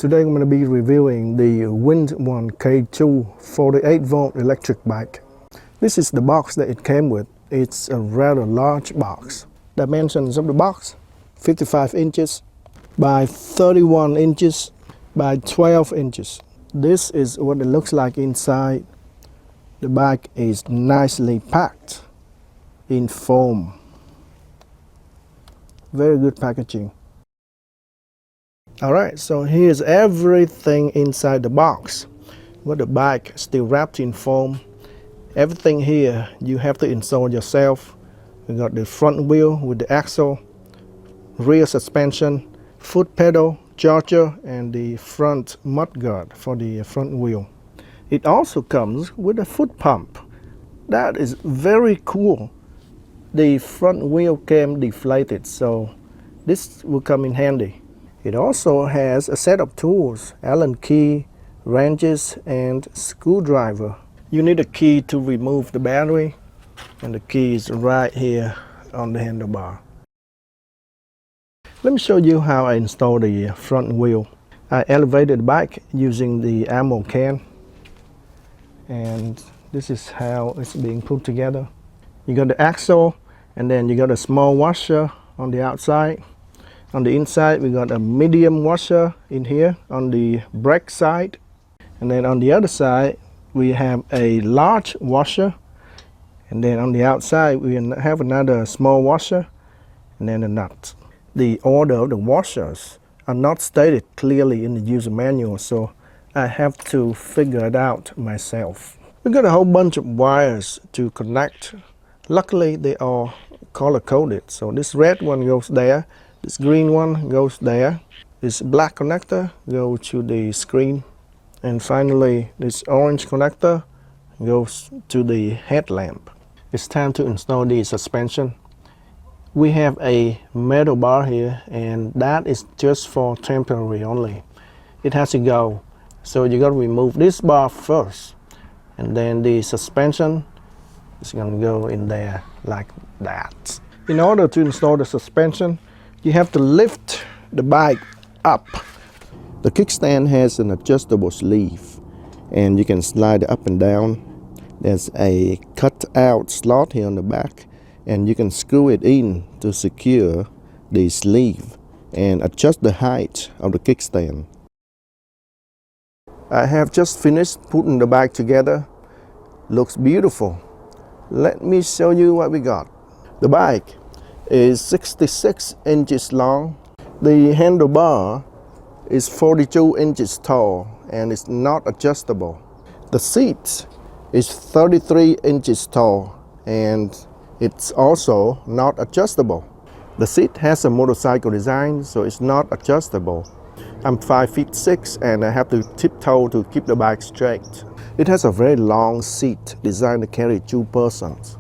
Today I'm going to be reviewing the Windone K2 48-volt electric bike. This is the box that it came with. It's a rather large box. Dimensions of the box: 55 inches by 31 inches by 12 inches. This is what it looks like inside. The bike is nicely packed in foam. Very good packaging. Alright, so here's everything inside the box. With the bike still wrapped in foam. Everything here you have to install yourself. We got the front wheel with the axle, rear suspension, foot pedal, charger, and the front mudguard for the front wheel. It also comes with a foot pump. That is very cool. The front wheel came deflated, so this will come in handy. It also has a set of tools: Allen key, wrenches, and screwdriver. You need a key to remove the battery, and the key is right here on the handlebar. Let me show you how I installed the front wheel. I elevated the bike using the ammo can, and this is how it's being put together. You got the axle, and then you got a small washer on the outside. On the inside, we got a medium washer in here on the brake side. And then on the other side, we have a large washer. And then on the outside, we have another small washer and then a nut. The order of the washers are not stated clearly in the user manual, so I have to figure it out myself. We got a whole bunch of wires to connect. Luckily, they are color-coded. So this red one goes there. This green one goes there. This black connector goes to the screen. And finally, this orange connector goes to the headlamp. It's time to install the suspension. We have a metal bar here, and that is just for temporary only. It has to go. So you got to remove this bar first. And then the suspension is going to go in there like that. In order to install the suspension, you have to lift the bike up. The kickstand has an adjustable sleeve, and you can slide it up and down. There's a cut-out slot here on the back, and you can screw it in to secure the sleeve and adjust the height of the kickstand. I have just finished putting the bike together. Looks beautiful. Let me show you what we got. The bike is 66 inches long. The handlebar is 42 inches tall and it's not adjustable. The seat is 33 inches tall and it's also not adjustable. The seat has a motorcycle design, so it's not adjustable. I'm 5'6" and I have to tiptoe to keep the bike straight. It has a very long seat designed to carry 2 persons.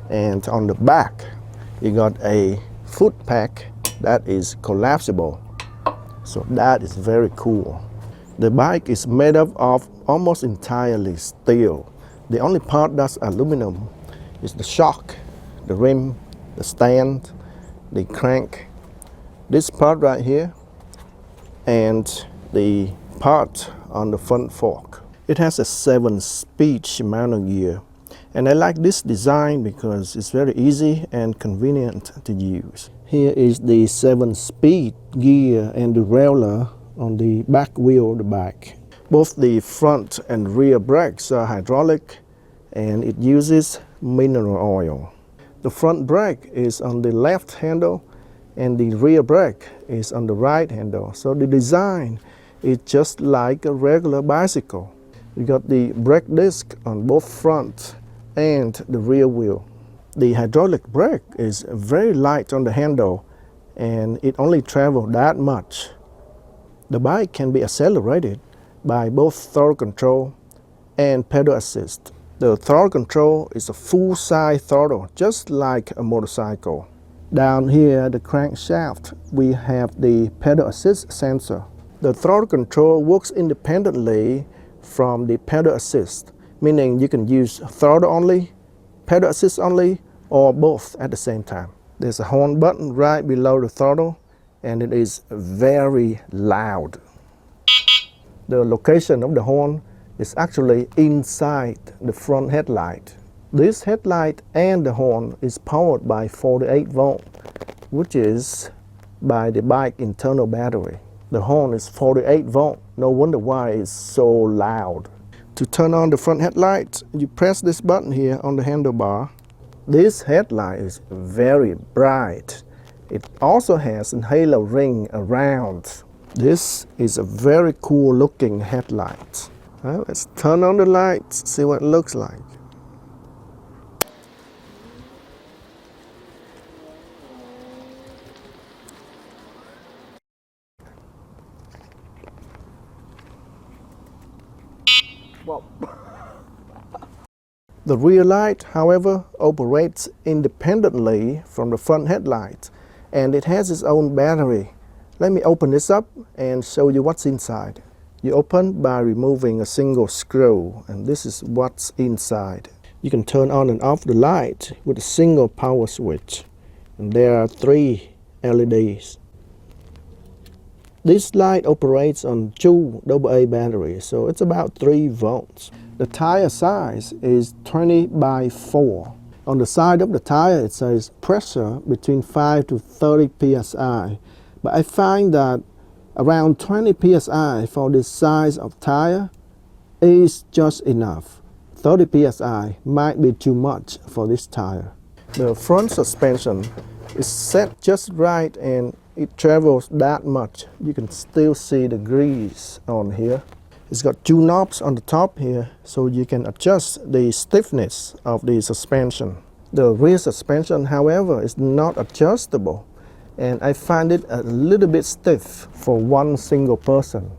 And on the back, you got a foot pack that is collapsible. So that is very cool. The bike is made up of almost entirely steel. The only part that's aluminum is the shock, the rim, the stand, the crank, this part right here, and the part on the front fork. It has a 7-speed Shimano gear. And I like this design because it's very easy and convenient to use. Here is the 7-speed gear and derailleur on the back wheel of the bike. Both the front and rear brakes are hydraulic, and it uses mineral oil. The front brake is on the left handle and the rear brake is on the right handle. So the design is just like a regular bicycle. You got the brake disc on both front and the rear wheel. The hydraulic brake is very light on the handle and it only travels that much. The bike can be accelerated by both throttle control and pedal assist. The throttle control is a full-size throttle, just like a motorcycle. Down here at the crankshaft, we have the pedal assist sensor. The throttle control works independently from the pedal assist, meaning you can use throttle only, pedal assist only, or both at the same time. There's a horn button right below the throttle, and it is very loud. The location of the horn is actually inside the front headlight. This headlight and the horn is powered by 48 volt, which is by the bike internal battery. The horn is 48 volt, no wonder why it's so loud. To turn on the front headlight, you press this button here on the handlebar. This headlight is very bright. It also has a halo ring around. This is a very cool looking headlight. Well, let's turn on the lights, see what it looks like. Wow. The rear light, however, operates independently from the front headlight, and it has its own battery. Let me open this up and show you what's inside. You open by removing a single screw, and this is what's inside. You can turn on and off the light with a single power switch, and there are 3 LEDs. This light operates on 2 AA batteries, so it's about 3 volts. The tire size is 20 by 4. On the side of the tire it says pressure between 5 to 30 psi, but I find that around 20 psi for this size of tire is just enough. 30 psi might be too much for this tire. The front suspension is set just right and it travels that much. You can still see the grease on here. It's got 2 knobs on the top here, so you can adjust the stiffness of the suspension. The rear suspension, however, is not adjustable, and I find it a little bit stiff for one single person.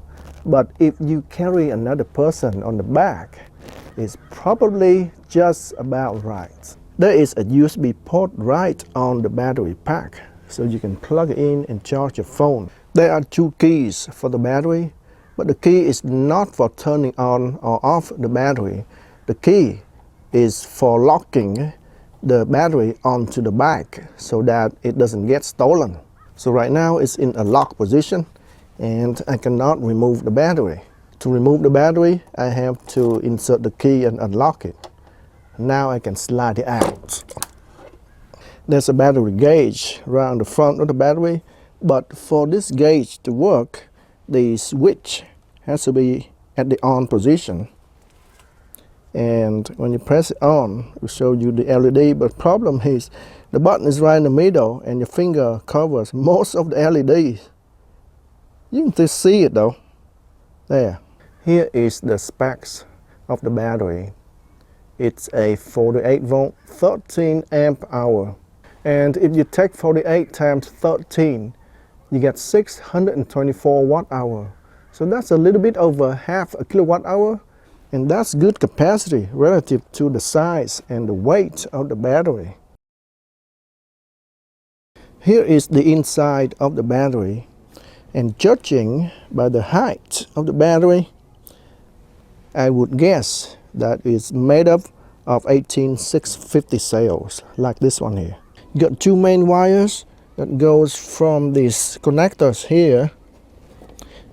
But if you carry another person on the back, it's probably just about right. There is a USB port right on the battery pack, so you can plug it in and charge your phone. There are 2 keys for the battery, but the key is not for turning on or off the battery. The key is for locking the battery onto the bike so that it doesn't get stolen. So right now it's in a lock position and I cannot remove the battery. To remove the battery, I have to insert the key and unlock it. Now I can slide it out. There's a battery gauge right on the front of the battery, but for this gauge to work, the switch has to be at the on position. And when you press it on, it will show you the LED, but the problem is the button is right in the middle and your finger covers most of the LEDs. You can just see it though. There. Here is the specs of the battery. It's a 48 volt, 13 amp hour. And if you take 48 times 13, you get 624 watt hour. So that's a little bit over half a kilowatt hour. And that's good capacity relative to the size and the weight of the battery. Here is the inside of the battery. And judging by the height of the battery, I would guess that it's made up of 18650 cells, like this one here. You got 2 main wires that goes from these connectors here,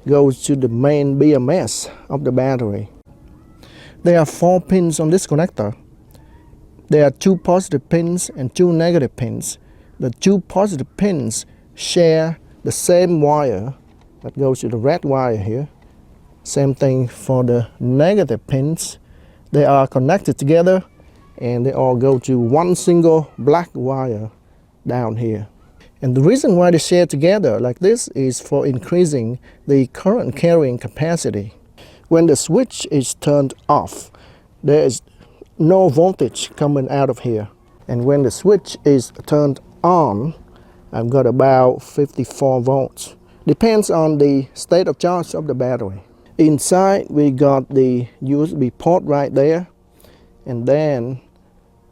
goes to the main BMS of the battery. There are 4 pins on this connector. There are 2 positive pins and 2 negative pins. The 2 positive pins share the same wire that goes to the red wire here. Same thing for the negative pins. They are connected together and they all go to one single black wire down here. And the reason why they share together like this is for increasing the current carrying capacity. When the switch is turned off, there is no voltage coming out of here. And when the switch is turned on, I've got about 54 volts. Depends on the state of charge of the battery. Inside we got the USB port right there, and then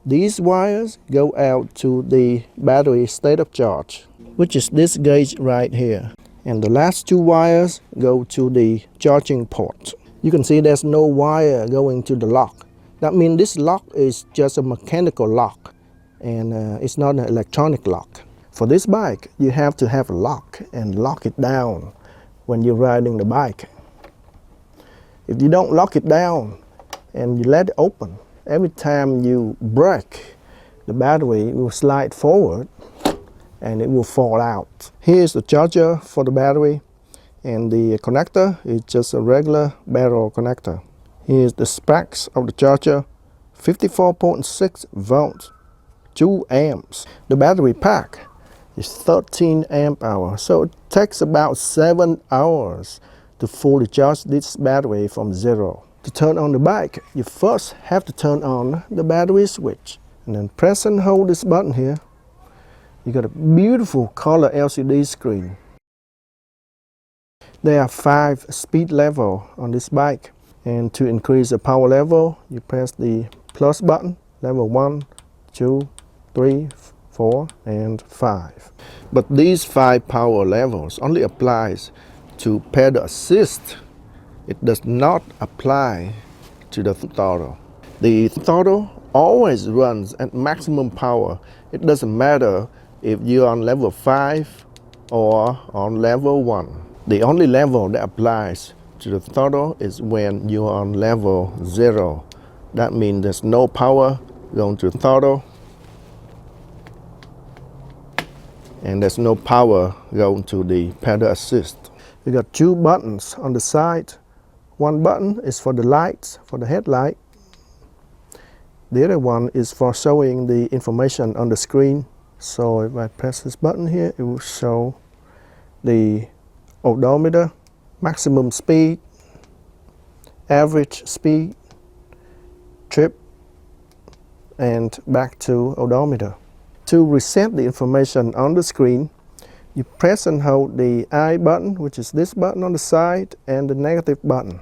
these wires go out to the battery state of charge, which is this gauge right here. And the last 2 wires go to the charging port. You can see there's no wire going to the lock. That means this lock is just a mechanical lock and it's not an electronic lock. For this bike, you have to have a lock and lock it down when you're riding the bike. If you don't lock it down and you let it open, every time you break, the battery will slide forward and it will fall out. Here's the charger for the battery, and the connector is just a regular barrel connector. Here's the specs of the charger: 54.6 volts, 2 amps. The battery pack is 13 amp hours, so it takes about 7 hours to fully charge this battery from zero. To turn on the bike, you first have to turn on the battery switch, and then press and hold this button here. You got a beautiful color LCD screen. There are 5 speed levels on this bike, and to increase the power level, you press the plus button, level 1, 2, 3, 4, and 5. But these 5 power levels only applies to pedal assist. It does not apply to the throttle. The throttle always runs at maximum power. It doesn't matter if you're on level 5 or on level 1. The only level that applies to the throttle is when you're on level 0. That means there's no power going to the throttle, and there's no power going to the pedal assist. You got 2 buttons on the side. One button is for the lights, for the headlight. The other one is for showing the information on the screen. So if I press this button here, it will show the odometer, maximum speed, average speed, trip, and back to odometer. To reset the information on the screen, you press and hold the I button, which is this button on the side, and the negative button.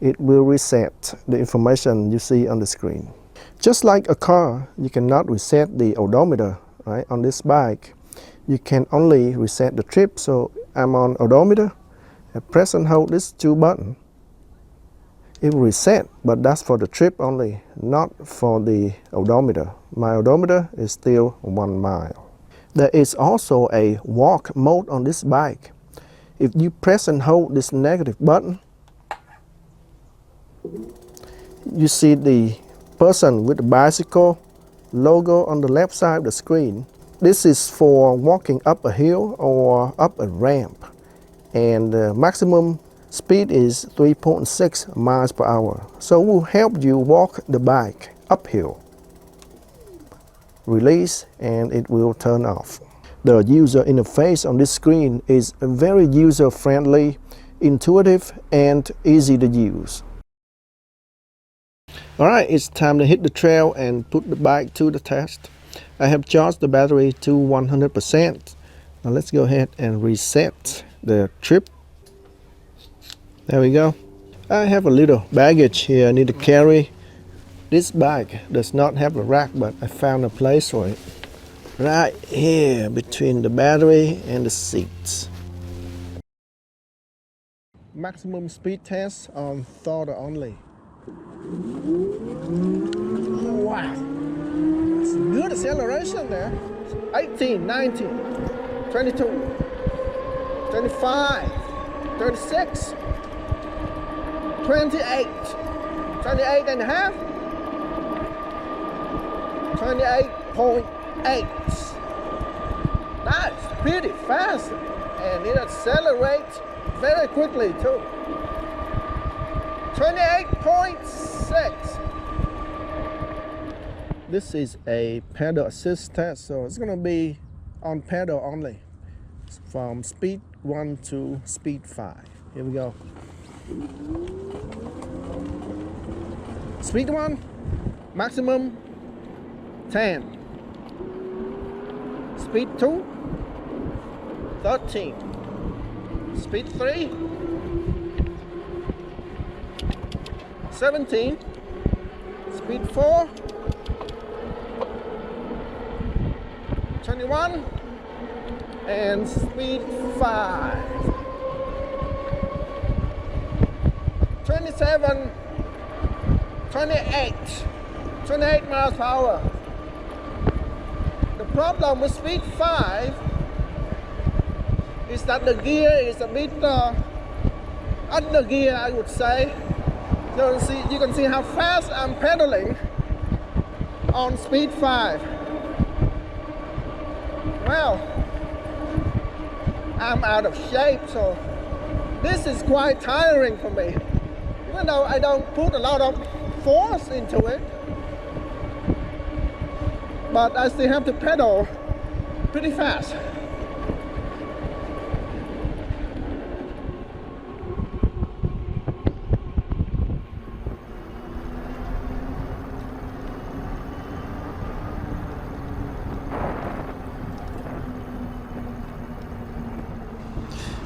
It will reset the information you see on the screen. Just like a car, you cannot reset the odometer, right? On this bike, you can only reset the trip. So I'm on odometer, I press and hold these 2 buttons. It will reset, but that's for the trip only, not for the odometer. My odometer is still 1 mile. There is also a walk mode on this bike. If you press and hold this negative button, you see the person with the bicycle logo on the left side of the screen. This is for walking up a hill or up a ramp, and the maximum speed is 3.6 miles per hour. So it will help you walk the bike uphill. Release and it will turn off. The user interface on this screen is very user-friendly, intuitive, and easy to use. Alright, it's time to hit the trail and put the bike to the test. I have charged the battery to 100%. Now let's go ahead and reset the trip. There we go. I have a little baggage here I need to carry. This bike does not have a rack, but I found a place for it. Right here between the battery and the seats. Maximum speed test on throttle only. Wow, that's good acceleration there. 18, 19, 22, 25, 36, 28, 28 and a half, 28.8. That's pretty fast, and it accelerates very quickly too. 28.6. This is a pedal assist test, so it's going to be on pedal only, from speed 1 to speed 5. Here we go. Speed 1, maximum 10. Speed 2, 13. Speed 3, 17. Speed 4, 21. And speed 5, 27, 28, 28 miles per hour. The problem with speed 5 is that the gear is a bit under gear, I would say. So you can see how fast I'm pedaling on speed 5. Well, I'm out of shape, so this is quite tiring for me. Even though I don't put a lot of force into it, but I still have to pedal pretty fast.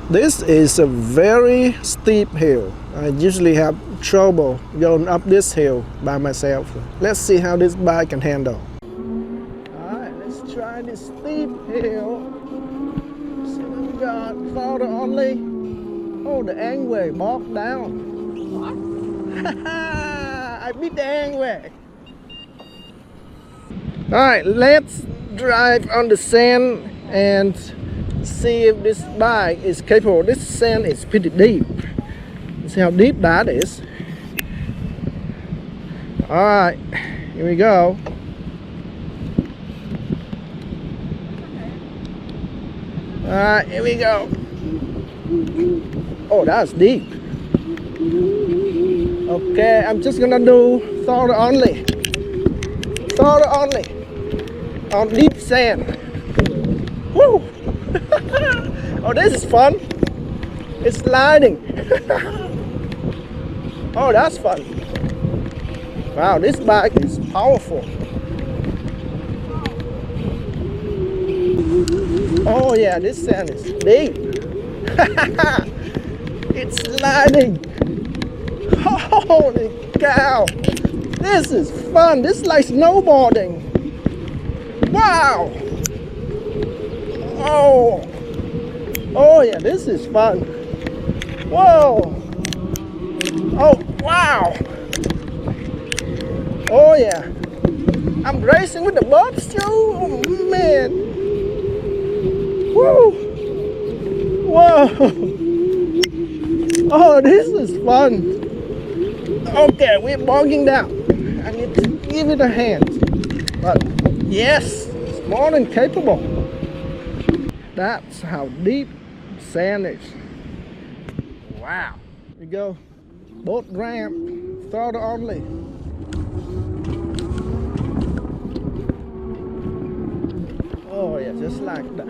This is a very steep hill. I usually have trouble going up this hill by myself. Let's see how this bike can handle. Alright, let's try this steep hill. See what we got. Photo only. Oh, the angway marked down. What? I beat the angway. Alright, let's drive on the sand and see if this bike is capable. This sand is pretty deep. See how deep that is. Alright, here we go. Alright, here we go. Oh, that's deep. Okay, I'm just gonna do throttle only. Throttle only. On deep sand. Woo! Oh, this is fun. It's sliding. Oh, that's fun. Wow, this bike is powerful. Oh yeah, this sand is deep. It's sliding. Holy cow. This is fun. This is like snowboarding. Wow. Oh yeah, this is fun. Whoa. Oh, wow. Oh yeah. I'm racing with the bobs too. Oh man. Woo. Whoa. Oh, this is fun. Okay, we're bogging down. I need to give it a hand. But yes, it's more than capable. That's how deep sand is. Wow. Here we go. Boat ramp, throttle only. Oh yeah, just like that.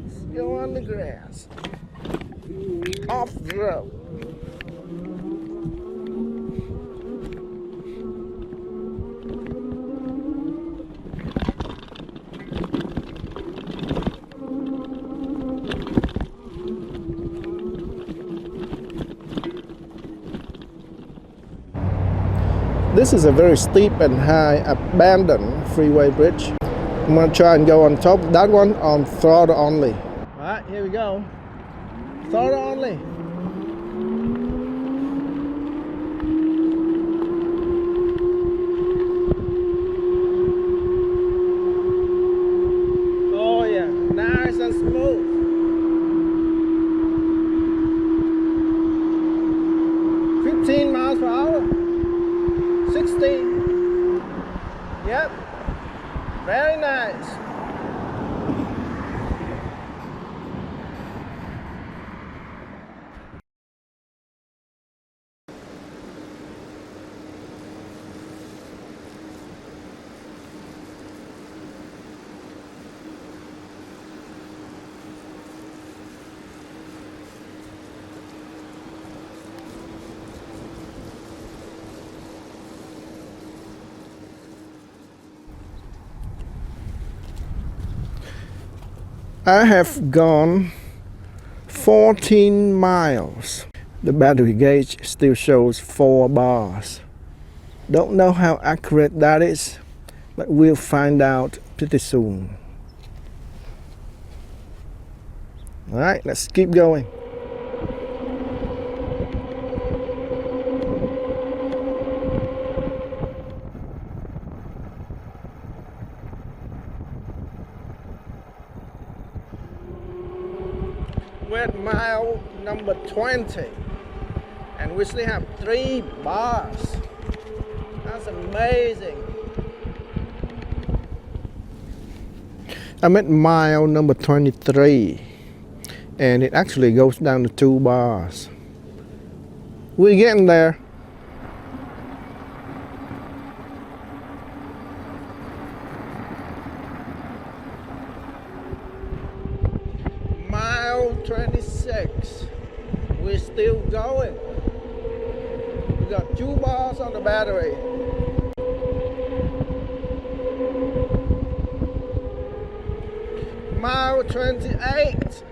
Let's go on the grass. Off the road. This is a very steep and high abandoned freeway bridge. I'm gonna try and go on top of that one on throttle only. Alright, here we go. Throttle only. Oh yeah, nice and smooth. 15 miles per hour. 16. Yep. Very nice. I have gone 14 miles. The battery gauge still shows 4 bars. Don't know how accurate that is, but we'll find out pretty soon. Alright, let's keep going. We're at mile number 20 and we still have 3 bars. That's amazing. I'm at mile number 23 and it actually goes down to 2 bars. We're getting there. Mile 26. We're still going. We got 2 bars on the battery. Mile 28.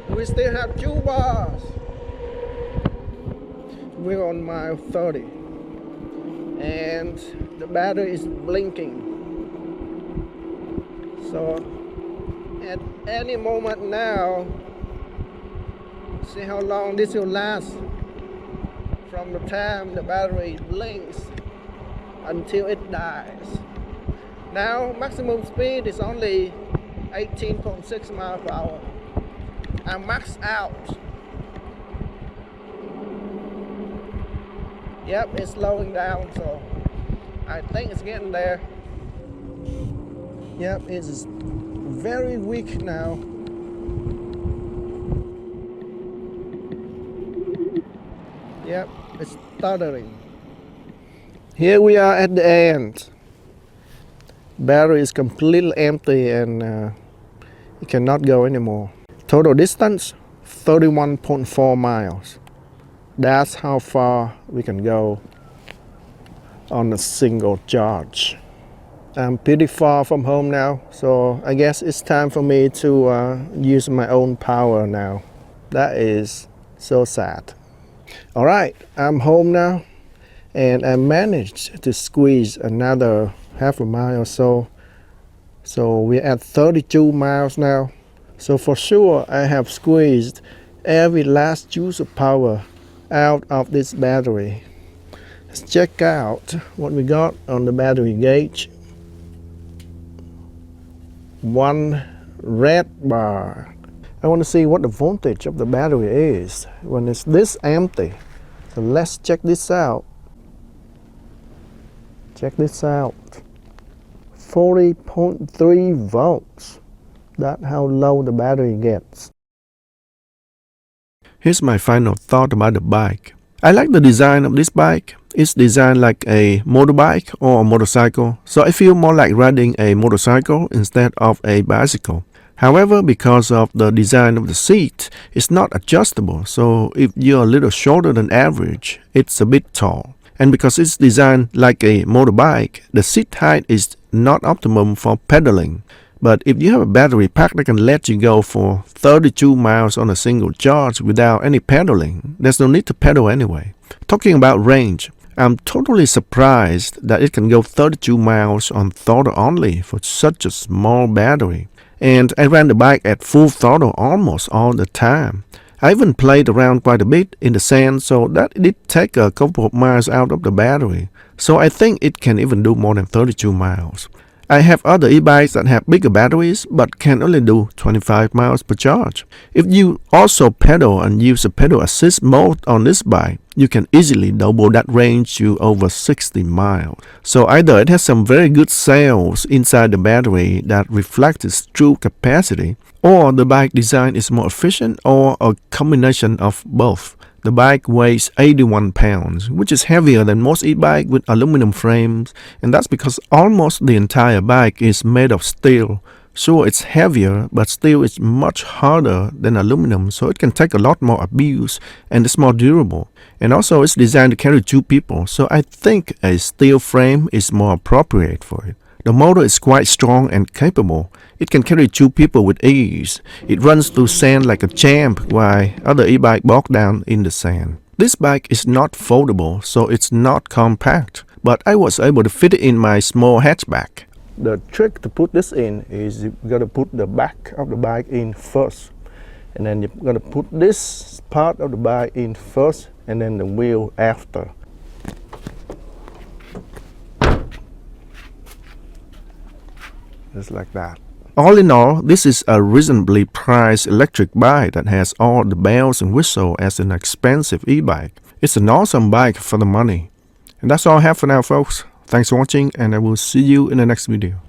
We still have 2 bars. We're on mile 30. And the battery is blinking. So at any moment now, see how long this will last from the time the battery blinks until it dies. Now maximum speed is only 18.6 miles per hour. I'm maxed out. Yep, it's slowing down, so I think it's getting there. Yep, it's very weak now. Yep, it's stuttering. Here we are at the end. Battery is completely empty and it cannot go anymore. Total distance 31.4 miles. That's how far we can go on a single charge. I'm pretty far from home now, so I guess it's time for me to use my own power now. That is so sad. All right, I'm home now and I managed to squeeze another half a mile or so. So we're at 32 miles now. So for sure I have squeezed every last juice of power out of this battery. Let's check out what we got on the battery gauge. 1 red bar. I want to see what the voltage of the battery is when it's this empty. So let's check this out. Check this out. 40.3 volts. That's how low the battery gets. Here's my final thought about the bike. I like the design of this bike. It's designed like a motorbike or a motorcycle, so I feel more like riding a motorcycle instead of a bicycle. However, because of the design of the seat, it's not adjustable, so if you're a little shorter than average, it's a bit tall. And because it's designed like a motorbike, the seat height is not optimum for pedaling. But if you have a battery pack that can let you go for 32 miles on a single charge without any pedaling, there's no need to pedal anyway. Talking about range, I'm totally surprised that it can go 32 miles on throttle only for such a small battery. And I ran the bike at full throttle almost all the time. I even played around quite a bit in the sand, so that did take a couple of miles out of the battery. So I think it can even do more than 32 miles. I have other e-bikes that have bigger batteries but can only do 25 miles per charge. If you also pedal and use a pedal assist mode on this bike, you can easily double that range to over 60 miles. So either it has some very good cells inside the battery that reflect its true capacity, or the bike design is more efficient, or a combination of both. The bike weighs 81 pounds, which is heavier than most e-bikes with aluminum frames, and that's because almost the entire bike is made of steel. Sure, it's heavier, but steel is much harder than aluminum, so it can take a lot more abuse, and it's more durable. And also, it's designed to carry 2 people, so I think a steel frame is more appropriate for it. The motor is quite strong and capable. It can carry 2 people with ease. It runs through sand like a champ, while other e-bikes bog down in the sand. This bike is not foldable, so it's not compact, but I was able to fit it in my small hatchback. The trick to put this in is you've got to put the back of the bike in first. And then you've got to put this part of the bike in first, and then the wheel after. Just like that. All in all, this is a reasonably priced electric bike that has all the bells and whistles as an expensive e-bike. It's an awesome bike for the money. And that's all I have for now, folks. Thanks for watching, and I will see you in the next video.